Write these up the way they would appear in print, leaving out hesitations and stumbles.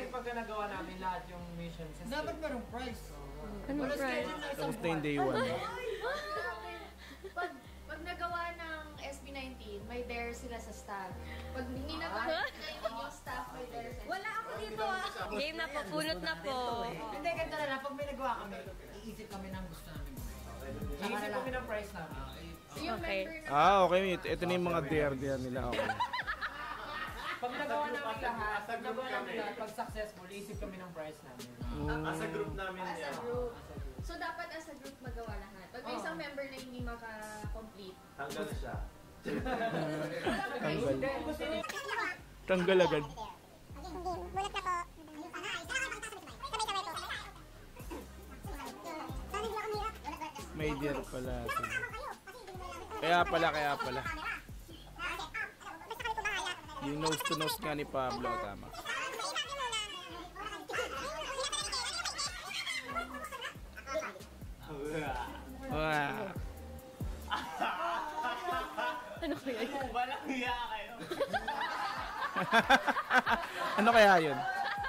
kami pagka nagawa namin lahat yung missions. Dapat merong prize. Anong prize? Tapos na yung day 1. Pag nagawa ng SB19, may dare sila sa staff. Pag hindi nagawa yung staff, may dare sa Wala ako dito Game na po, punot na po. Hindi, ganito na lang. Pag may nagawa kami, iisip kami ng gusto namin. Iisip kami ng price namin. Okay. Okay. Ito na yung mga dare nila. Okay. Pag nagawa namin lahat, pag successful, iisip kami ng price namin. As a group namin yan. As a group. So, dapat as a group magawa lahat. Pag may isang member na hindi maka-complete. Tanggal siya. Tanggal agad. May dear pala. Kaya pala. Yung nose to nose nga ni Pablo, tama. Wow. Ano kaya yun? Walang hiya kayo. Ano kaya yun?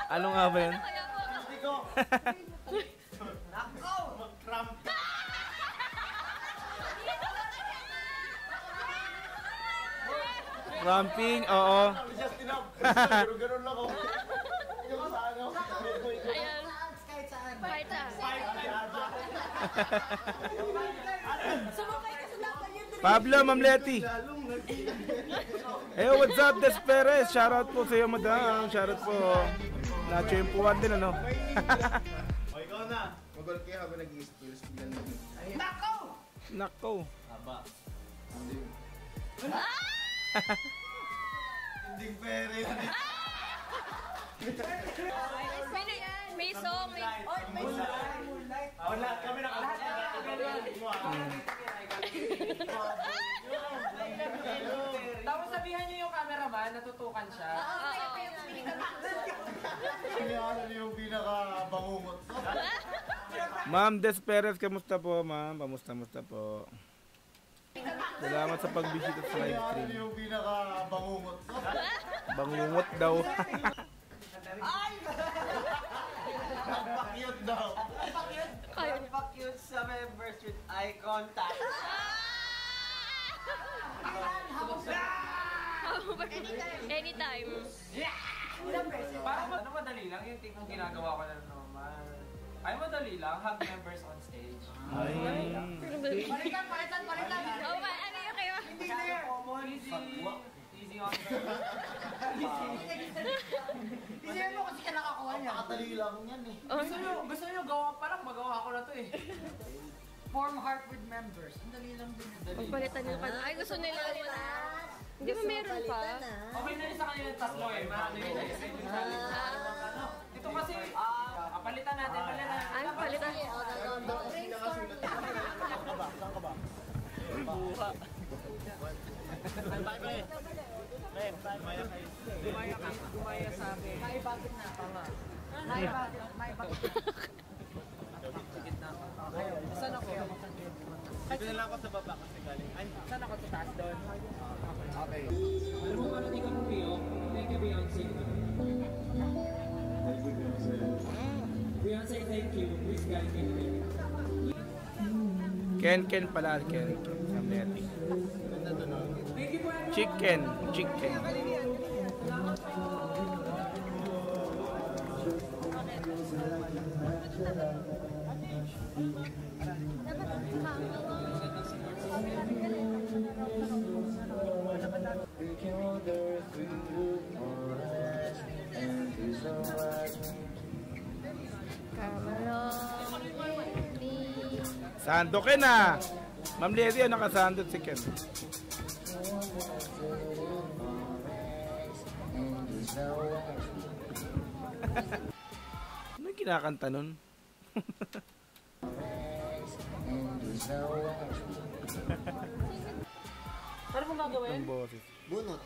Ano nga ba yun? Hindi ko. Nako! Mag-cramp. Cramping, oo. Just enough. Ganun lang ako. Yung sa ano. Ayan. Kahit saan. Fight time. Sumakay ka sa dapat yun. Pablo, Ma'am Letty. Hey, what's up, Des Perez? Shoutout po sa iyo, madam. Shoutout po. Na-champuan din, ano? O, ikaw na. Magol kayo habang nag-i-skills. Nako. Aba. Hindi pere. May song. Wala, kami Tapos sabihan niyo yung cameraman, natutukan siya. Ano yung pinaka-bangungot? Ma'am Des Perez, kamusta po, ma'am? Kamusta po? Salamat sa pagbisita sa live stream. Ano yung pinaka-bangungot? Bangungot daw. Pakyut daw. Pakyut sa members with eye contact. Anytime. Parang madali lang yung tipong ginagawa ko na normal. Ay, madali lang. Hug members on stage. Ay. Palitan. Oh, ano yung kayo? Hindi na common. Easy on the... Hindi mo kasi ka nakakuha niya. Nakatali lang yan eh. Gusto nyo gawa, parang magawa ko na to eh. Form heart with members. Ang dali lang din. Pagpalitan nila. Ay, gusto nila wala. Hindi ba meron pa? Okay na rin sa kanilang tatlo eh. Maano yun eh. Ito kasi, palitan natin. Ay, palitan. Saan ka ba? Buha. Gumaya sa akin. May bakit na. May bakit. Sigit na ako. Saan ako? Dito na lang ako sa baba kasi galing. Ay, Saan ako? Sa taas doon? Okay. Alam mo ano ni King Pio? Thank you, Beyonce. Beyonce, thank you. Please guide me. Ken pala. Ken. Ma'am Letty. Thank you po everyone. Chicken. Sando ka na. Ma'am Letty, nakasandot si Ken. Ano yung kinakanta nun? Ano mong gagawin? Ang boses. Bunot.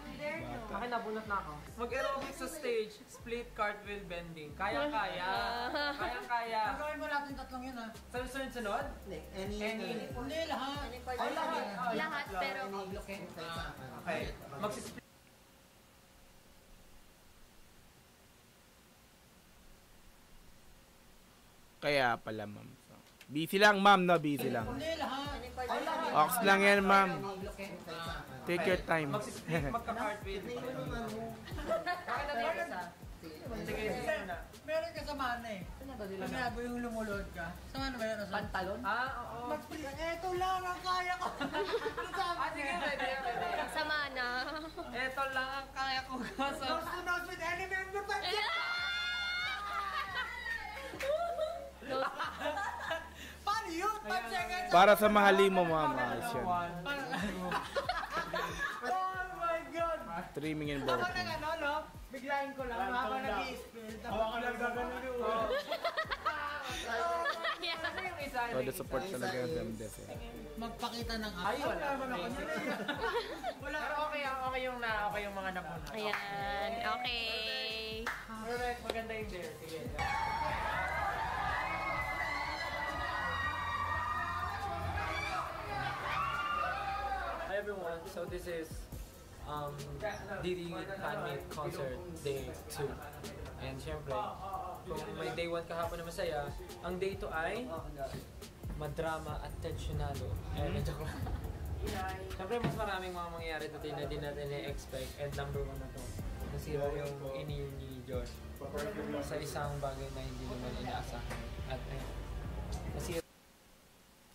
Akin na, bunot na ako. Mag-aerobics sa stage, split cartwheel bending. Kaya-kaya. Ang gawin mo natin tatlong yun ha. Sa sunod-sunod? Any. Hindi lahat. Lahat, pero... Okay. Mag-split. Kaya pala, ma'am. So, busy lang, ma'am, no? Busy lang. Hindi lahat. Ox lang yan, ma'am. Take your time. Magka-cartwheel. Bakit natin isa? Sige, sige muna. Meron kasamaan na eh. Sabi yung lumulod ka. Sama na ba yun? Pantalon? Oo. Eto lang ang kaya ko. Sige, pwede. Sama na. Ito lang ang kaya ko. Nose to nose with any member but paano yun? 5 seconds? Para sa mahali mo, ma'am. Ayos yan. Oh my God! Streaming and Ako voting. nang ano, no? Biglayin ko lang habang nag-i-spill. Tapos lang gagano'n yun. Ano yung isa? So, the support talaga ng Demdes. Magpakita ng app. Ay, wala. Wala. Pero okay yung mga napuna. Ayan. Okay. Correct, maganda yung there. Sige. Hi everyone, so this is Didi Handmade Concert Day 2. And syempre, kung may day 1 kahapon na masaya, ang day 2 ay madrama at tensionado. Joke lang. Syempre, mas maraming mga mangyayari dito na di natin i-expect. And number 1 na to, nasira yung in-ear ni Josh sa isang bagay na hindi naman inaasahan. At nasira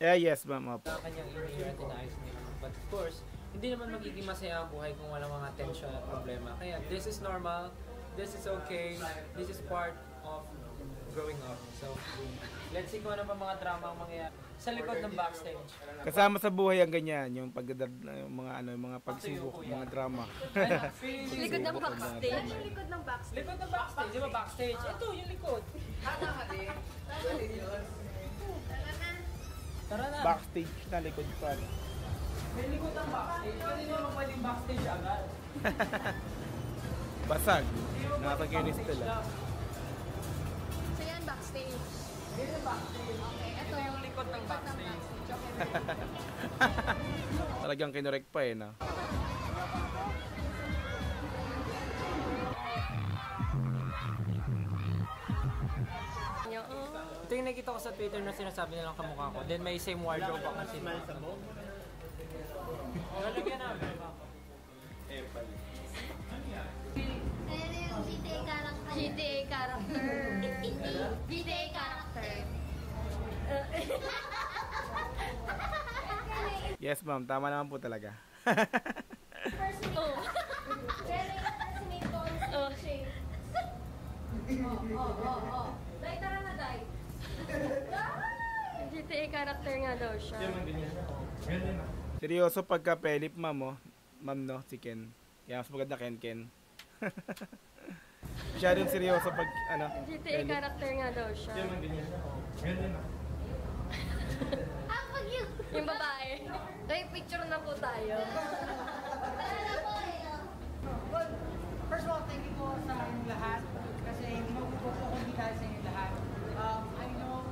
Yeah, yes, ma'am. Opo. ang kanyang in-ear at inaayos niya. But of course, hindi naman magiging masaya ang buhay kung walang mga tension at problema. Kaya this is normal, this is okay, this is part of growing up. So, let's see kung ano pa mga drama ang mangyayari sa likod ng backstage. Kasama sa buhay ang ganyan, yung mga ano, yung mga pagsubok, mga drama. Likod ng backstage. Likod ng backstage. Likod ng backstage, di ba backstage? Ito, yung likod. Tara na. Backstage na likod pa. May likod ng backstage. Hindi naman pwedeng backstage agad. Basag. Nasa Guinness lang. So yan, backstage. Yan yung backstage. Okay, ito Ito yung likod ng backstage. Talagang kinorek pa eh, no? Ito yung nakita ko sa Twitter na sinasabi nilang kamukha ko. Then may same wardrobe ako sila. Lalagyan namin. Ano yung GTA character? GTA character. GTA character. Yes, ma'am. Tama naman po talaga. Oh. Pero yung classmate ko on Oh. stage. Oh. Day, tara na, Day. GTA character nga daw siya. Seryoso pagka pelip, ma'am, oh. Ma'am, no? Si Ken. Kaya mas maganda Ken. Masyadong seryoso pag, ano? GTA character nga daw siya. Ah, pag yun. Yung babae. Dahil picture na po tayo. Tara po eh. Well, first of all, thank you po sa inyong lahat. Kasi hindi mo po po kundi dahil sa inyong lahat. I know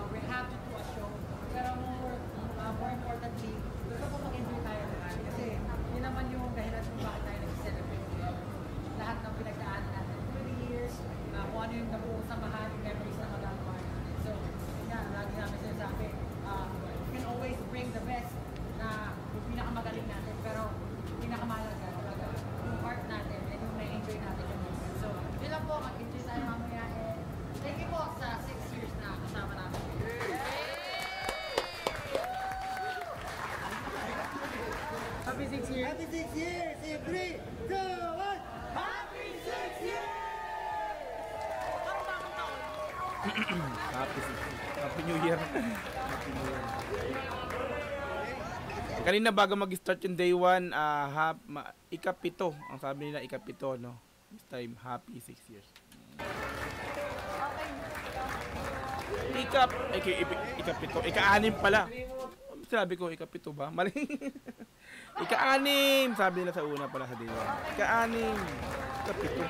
we're happy to a show. Pero more importantly, gusto ko mag-enjoy tayo lahat. Kasi yun naman yung dahilan kung bakit tayo nag-celebrate. Lahat ng pinagdaanan natin through the years, kung ano yung nabuo sa mahal, memories na magagawa natin. So, yan, lagi namin sinasabi, we can always bring the best na yung pinakamagaling natin. Pero pinakamahalaga talaga yung heart natin and yung may-enjoy natin yung moment. So, yun lang po, mag-enjoy tayo mamaya. Thank you po sa 6 years na kasama namin. Happy 6 years! Happy 6 years! In 3, 2, 1! Happy 6 years! Happy New Year. Happy New Year. Kanina bago mag-start yung day 1, ikapito. Ang sabi nila ikapito, no? This time, happy 6 years. Ikapito. Ika-anim pala. Sabi ko, ikapito ba? Mali. Ika-anim. Sabi nila sa una pala sa day 1. Ika-anim. Ikapito.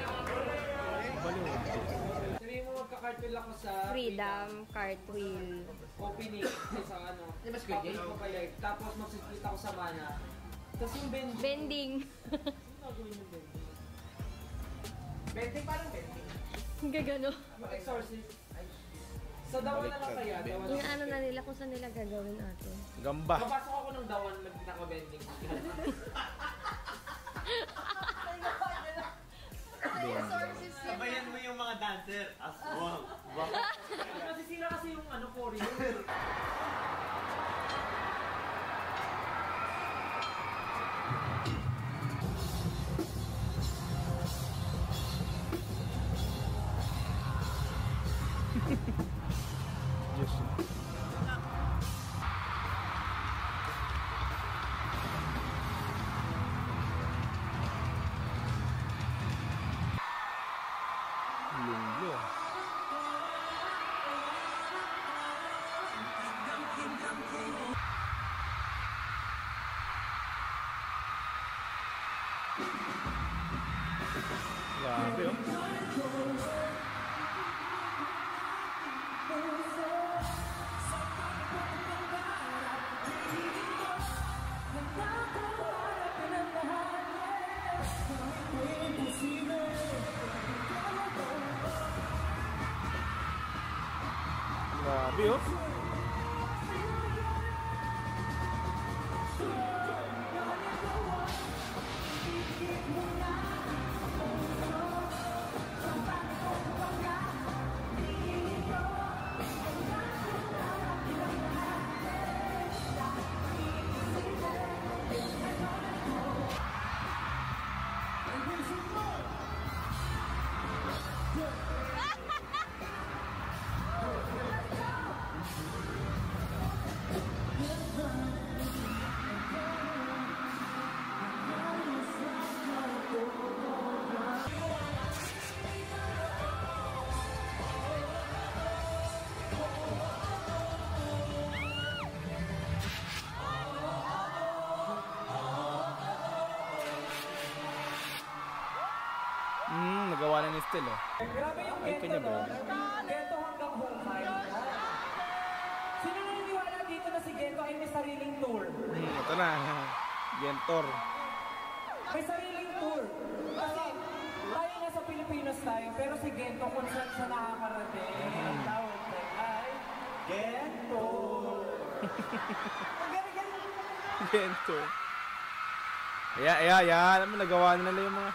Baliw. Sabihin mo magka-cartwheel ako sa Freedom cartwheel. opening sa ano. Di ba Squid Game? Tapos magsisplit ako sa mana. Tapos yung bending. Bending. Bending parang bending. Gagano. Exorcist. Sa dawan na lang kaya. Dawan. Inaano na nila kung saan nila gagawin natin. Gamba. Papasok ako ng dawan, naka-bending. Resources yun. Sabayan mo yung mga dancer. Aswang. Masisira kasi yung ano, choreo. Diyos. Lunglo. Grabe oh. Grabe oh. Nagawa na ni Stel oh. Grabe yung Ay, kanya ba? Gento hanggang Hongkay. Sino naniniwala dito na si Gento ay may sariling tour? Ito na. Gentor. May sariling tour. Kasi tayo nga sa Pilipinas tayo, pero si Gento kung saan siya nakakarating. Ang tawag niya ay Gento. Ang galing-galing. Gentor. Alam mo, nagawa na nila yung mga...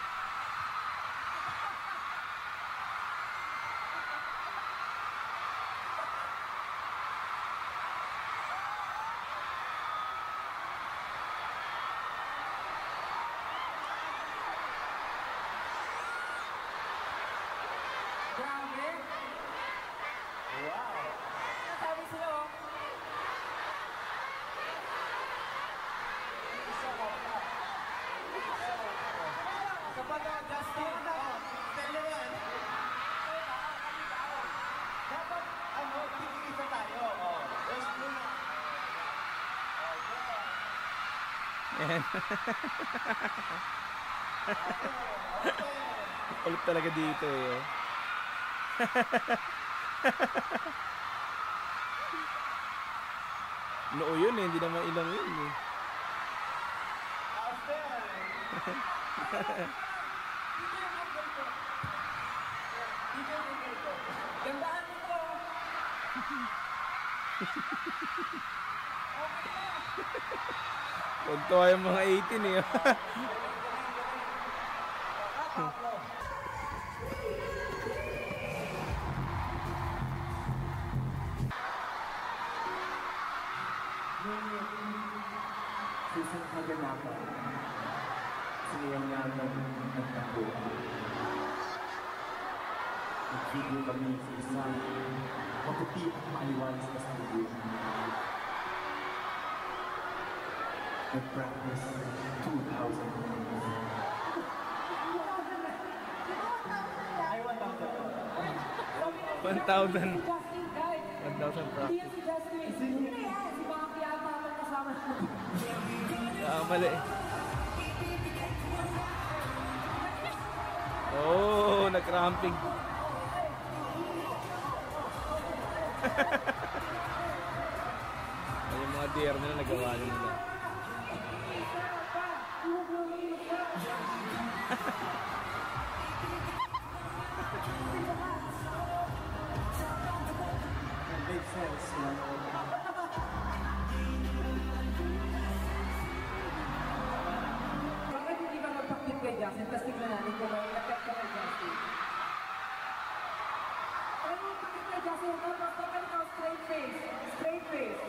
Grabe. Wow. Nasabi sila oh. Kapag Justin, Dapat, tigil-isa tayo. Rest muna. Ayan. Kulit talaga dito eh. Noo yun eh, hindi naman ilang yun eh. gandaan mo to. Punto yung mga 18 eh. Isang kaganapan, sinayangyagan ng nagtabuhan. Nagkigo kami sa isang maputi at maaliwalas na sanlibutan. Nag-practice 2,000 times. Ay, 1,000. 1,000 Justin, guys. Hindi practice. yan si Justin. Sino yan? Si Maki ata ang kasama. Mali. Oh, nag-cramping. Ay, yung mga deer nila nagawa nila. magpit kay Justin, tapos tignan natin kung may effect ka kay Justin. Pero magpit kay Justin, tapos dapat ikaw straight face. Straight face.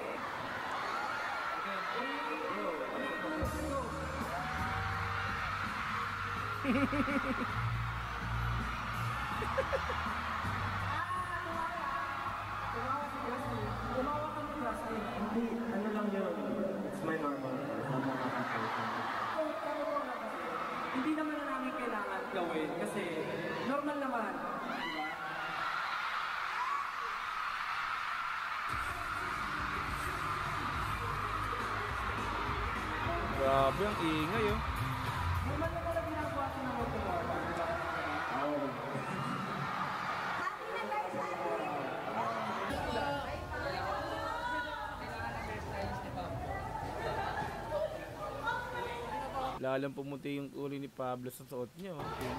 Tumawa ka ni Justin. Hindi, ano lang yun. It's my normal. Hindi naman na namin kailangan gawin kasi normal naman. Diba? Grabe, ang ingay oh. Normal na pala ginagawa ko ng motor. Lalang pumuti yung uri ni Pablo sa suot niya. Okay.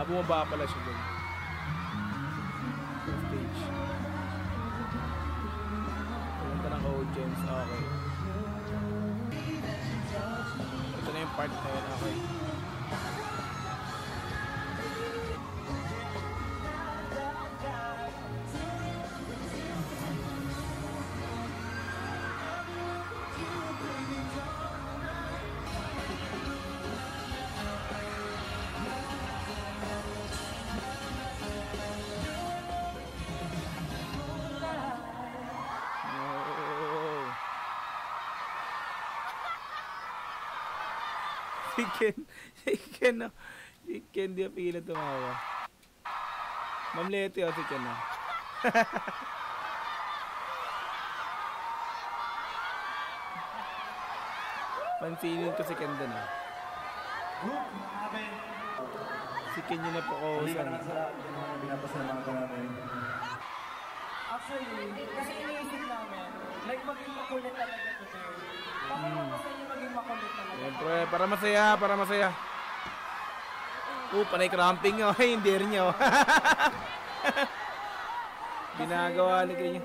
Bumaba pala siya doon. Sa stage. Pumunta ng audience. Okay. Ito na yung part na yun. Okay. Si Ken, di pila tumawa. Ma'am Leti, o si Ken na. Pansinin ko si Ken doon ah. Si Ken yun na po ko saan. Actually, kasi iniisip namin, like maging makulit talaga today. Bakit ako sa inyo maging makulit talaga? Siyempre, para masaya, para masaya. Panay cramping nyo. Ay, hindi rin nyo. Ginagawa ni kanya.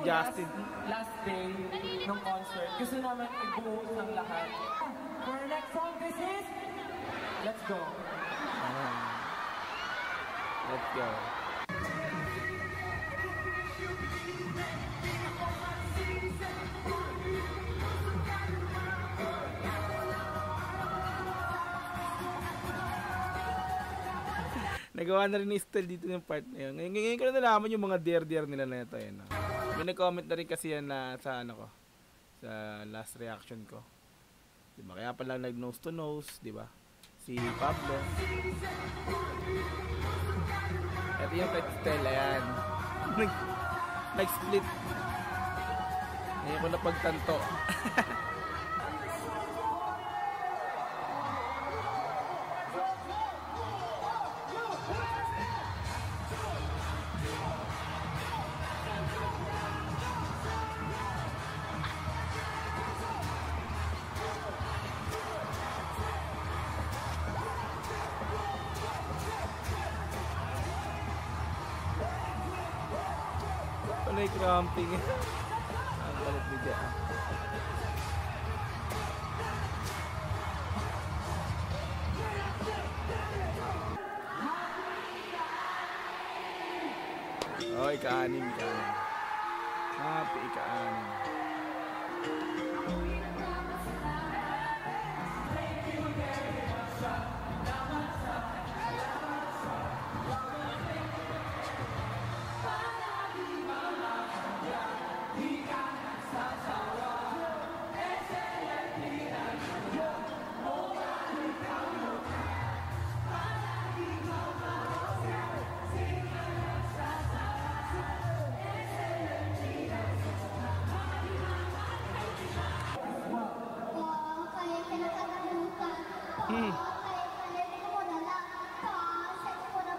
Justin. Last day ng concert, gusto namin i-buo ng lahat. For our next song, this is... Let's go. Let's go. Nagawa na rin ni Estel dito yung part na yun. Ngayon ko na nalaman yung mga dear nila na ito. Yun, no? May nag-comment na rin kasi yan na sa ano ko. Sa last reaction ko. Diba? Kaya pala nag-nose to nose. Diba? Si Pablo. Ito yung kay Estel. Ayan. Nag-split. Ngayon ko na pagtanto. Panay cramping. Ang balit video. Oh, ika-anim. Happy ika-anim.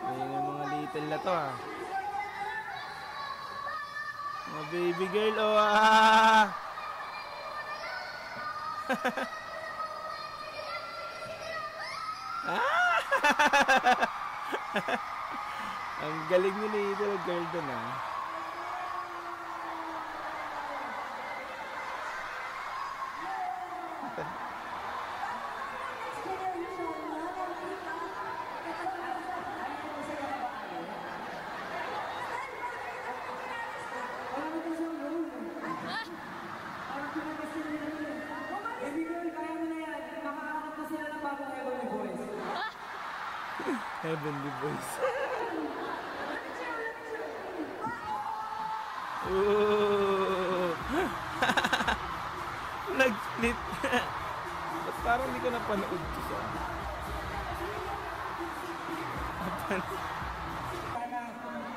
Ayan yung mga little na to ah. Mga baby girl oh ah. Ang galing ni little girl dun ah. Heavenly Boys. Ooh. Nag-split. Ba't parang hindi ko napanood ko siya?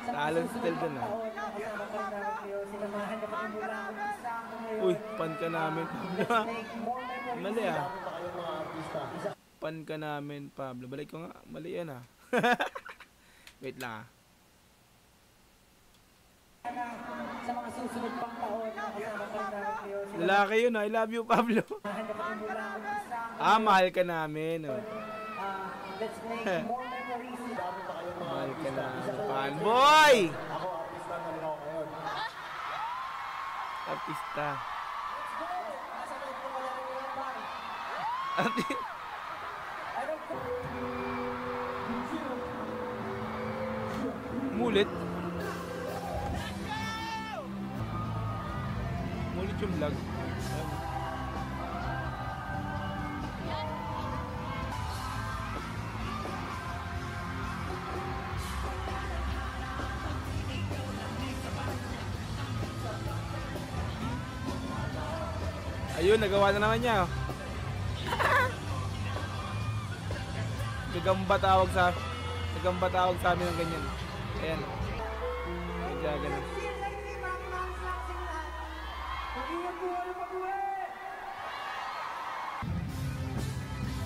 Talent still dun ah. Uy, pan ka namin. Mali ah. Pan ka namin, Pablo. Balik ko nga. Mali yan ah. Wait lang ah. Sa mga susunod pang taon, kasama pa namin kayo. Lalaki yun ah. I love you, Pablo. Ah, mahal ka namin. Oh. Let's make more memories. Mahal ka namin. Fanboy! Ako, artista na rin ako ngayon. Artista. Mulit. Mulit yung vlog. Ayun, nagawa na naman niya. Gagamba tawag sa amin ng ganyan. Ayan. Medyo ganun.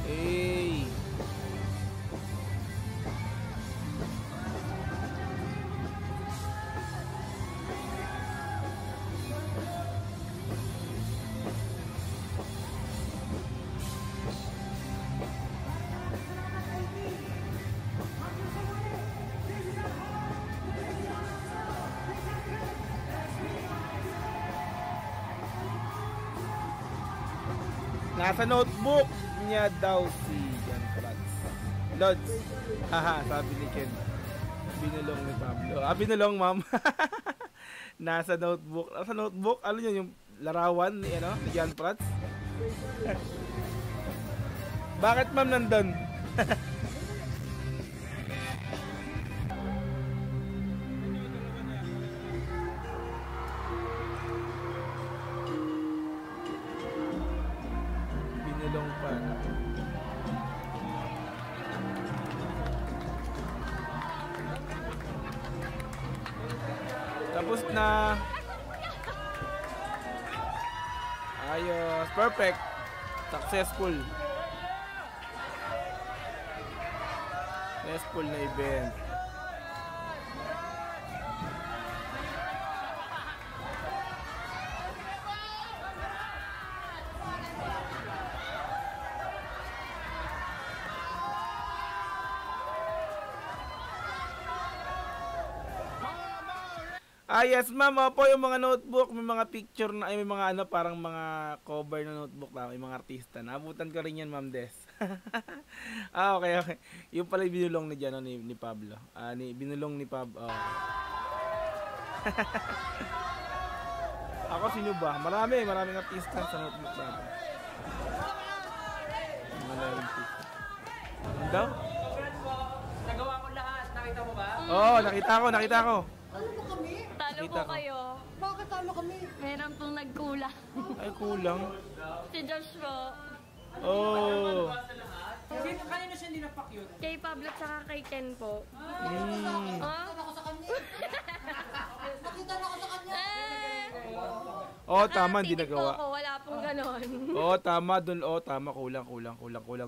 Hey. Nasa notebook niya daw si Jan Prats. Lods. Haha, sabi ni Ken. Binulong ni Pablo. Ah, binulong, ma'am. Nasa notebook. Nasa notebook? Ano yun? Yung larawan ni, ni Jan Prats? Bakit, ma'am, nandun? Binulong pa. Tapos na. Ayos. Perfect. Successful. Successful na event. Ah, yes, ma'am. Opo, yung mga notebook, may mga picture na, ay, may mga ano, parang mga cover na notebook na, may mga artista. Naabutan ko rin yan, ma'am Des. Ah, okay, okay. Yung pala yung binulong ni, Jano, ni Pablo. Ah, binulong ni Pablo. Oh. Ako, sino ba? Maraming artista sa notebook natin. Maraming artista. Ano daw? Nagawa ko lahat. Nakita mo ba? Oo, nakita ko. Talo po kami? Talo Nakita po ko. kayo. Bakit talo kami? Meron pong nagkulang. Ay, kulang. Si Josh po. Oh. Kanino siya ninapakyut? Kay Pablo tsaka kay Ken po. Mm. Ah? Ako sa kanya. Nakita na ako sa kanya. Oh, tama, hindi Nakapinig po nagawa. ako, wala pong ganon. Oh, tama dun. Oh, tama. Kulang.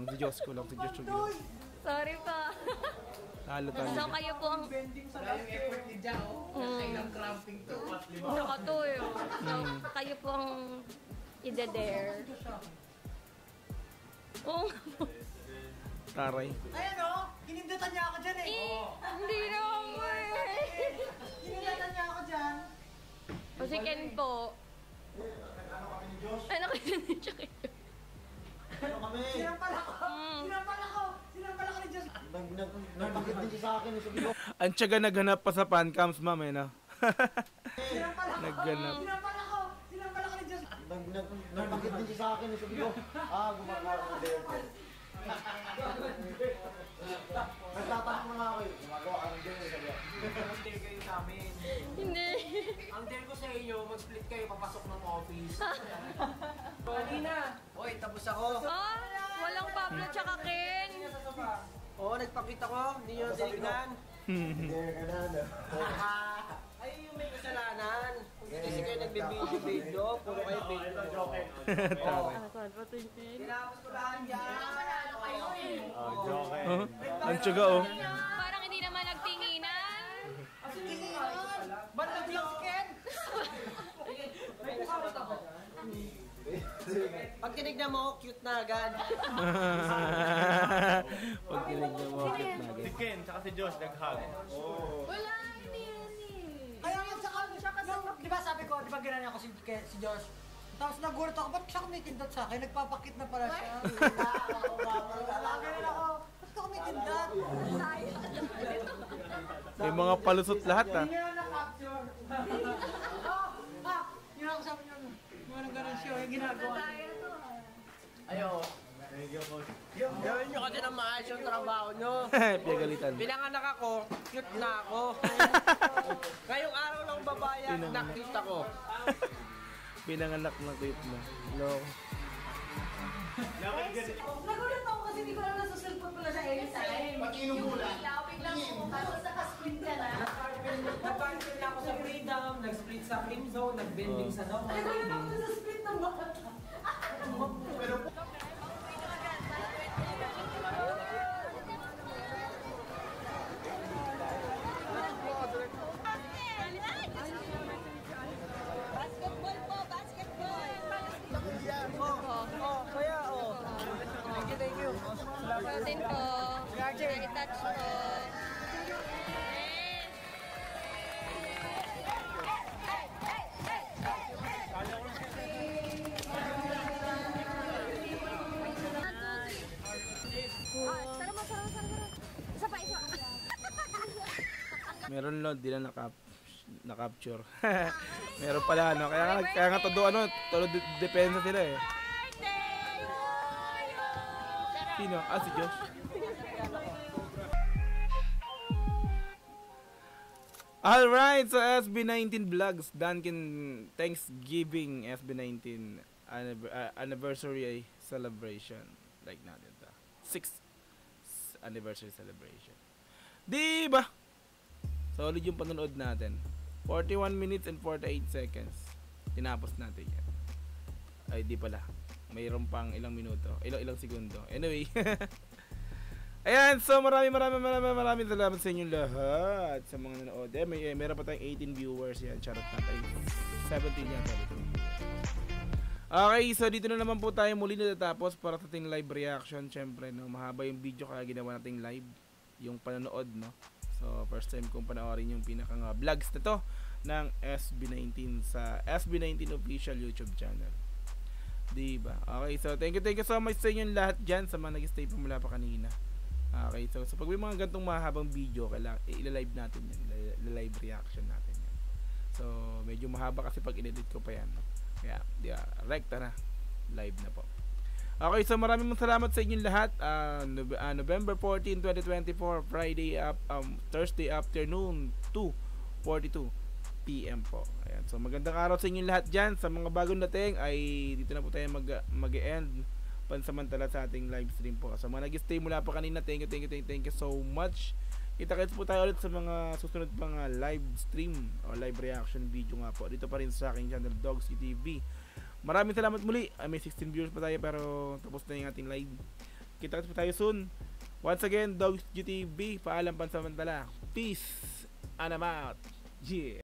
Si Diyos, kulang. Sorry po. Talo. So kayo po ang... Yung effort ni Jao. Kailang cramping to. Nakatuyo. So kayo po ang ide-dare. Oo. Taray. Ayan o, hinindatan niya ako dyan eh. Hindi naman. Hinindatan niya ako dyan. O si Ken po. Ano kayo ni Chuck? Ano kami? Sinampal ako. Sinampal ako ni Diyos. Nagpakit din siya sa akin. Sabi ko, Ang tiyaga naghanap pa sa fan cams, ma'am, eh, no? Sinampal ako. Naghanap. Sinampal ako ni Diyos. nagpakit din siya sa akin. Sabi ko, gumagawa ko din. Nagtatanong na nga ako eh. Gumagawa ka ng ganyan. Sabi ko. Ang dare kayo sa amin. Hindi. Ang dare ko sa inyo, mag-split kayo papasok ng office. Kanina. Oy, tapos ako. Ah, walang Pablo tsaka Ken. Oo, nagpakita ko. Hindi nyo tinignan. Hindi ka na, no? Ay, yung may kasalanan. Kasi kayo nagbibideo-video. Puro kayo video. Tara. Tinapos ko lahat dyan. Oh, joke. Huh? Ang tsuga oh. Parang hindi naman nagtinginan. Ba't nag-vlog si Ken? Pag tinignan mo, cute na agad. Pag tinignan mo, cute na agad. Si Ken, tsaka si Josh, nag-hug. Wala, hindi yan eh. Kaya yun sa kanya siya kasi, di ba sabi ko, di ba ginanyan ko si Josh? Tapos nagulat ako, ba't siya kumitindot sa akin? Nagpapakit na pala siya. Ganun ako, ba't ka kumitindot? May mga palusot lahat ah. Hindi niya na-capture. Yun ako sabi niyo, yung ganun siya, yung ginagawa niya. Ayo. Gawin nyo kasi na maayos yung trabaho nyo. Piyagalitan. Pinanganak ako, cute na ako. Ngayong araw lang babayan, nakita ko. Pinanganak na cute na. Loko. Nagulat ako kasi hindi ko alam nasa cellphone pala siya anytime. Pakinong mula. Biglang tapos naka-screen ka na. Nag-parking na ako sa Freedom, nag-split sa Cream Zone, nag-bending sa Dog. Nagulat ako sa split ng bata. Basketball po, basketball. Kaya oh. Thank you. Natin po. I-touch po. Sarap mo. Isa pa. Meron lang, di na na-capture. Meron pala ano, kaya nga todo depensa sila eh. Sino? Ah, si Josh. Alright, so SB19 Vlogs, Dunkin Thanksgiving SB19 anniversary celebration. Like natin ito. 6th anniversary celebration. Diba? Solid yung panonood natin. 41 minutes and 48 seconds. Tinapos natin yan. Ay, di pala. Mayroon pang ilang minuto. Ilang segundo. Anyway. Ayan, so maraming salamat sa inyong lahat. Sa mga nanood. Meron pa tayong 18 viewers yan. Charot natin. 17 yan. Okay, so dito na naman po tayo muli natatapos para sa ating live reaction. Siyempre, no, mahaba yung video kaya ginawa nating live. Yung panonood, no. So, first time kong panoorin yung pinakang vlogs na to ng SB19 sa SB19 official YouTube channel. Diba? Okay, so thank you so much sa inyong lahat dyan sa mga nag-stay pa mula pa kanina. Okay, so pag may mga gantong mahabang video, kailangan i-live natin yan. I-live reaction natin yan. So, medyo mahaba kasi pag in-edit ko pa yan. Kaya, rekta na. Live na po. Okay, so maraming salamat sa inyong lahat. November 14, 2024, Thursday afternoon, 2:42 PM po. Ayan, so magandang araw sa inyong lahat dyan. Sa mga bagong dating ay dito na po tayo mag-end pansamantala sa ating live stream po. So mga nag-stay mula pa kanina, thank you so much. Kita-kits po tayo ulit sa mga susunod pang live stream o live reaction video nga po. Dito pa rin sa aking channel, Dogs TV. Maraming salamat muli. May 16 viewers pa tayo pero tapos na yung ating live. Kita-kits po tayo soon. Once again, Dogs TV. Paalam pansamantala. Peace and I'm out. Yeah.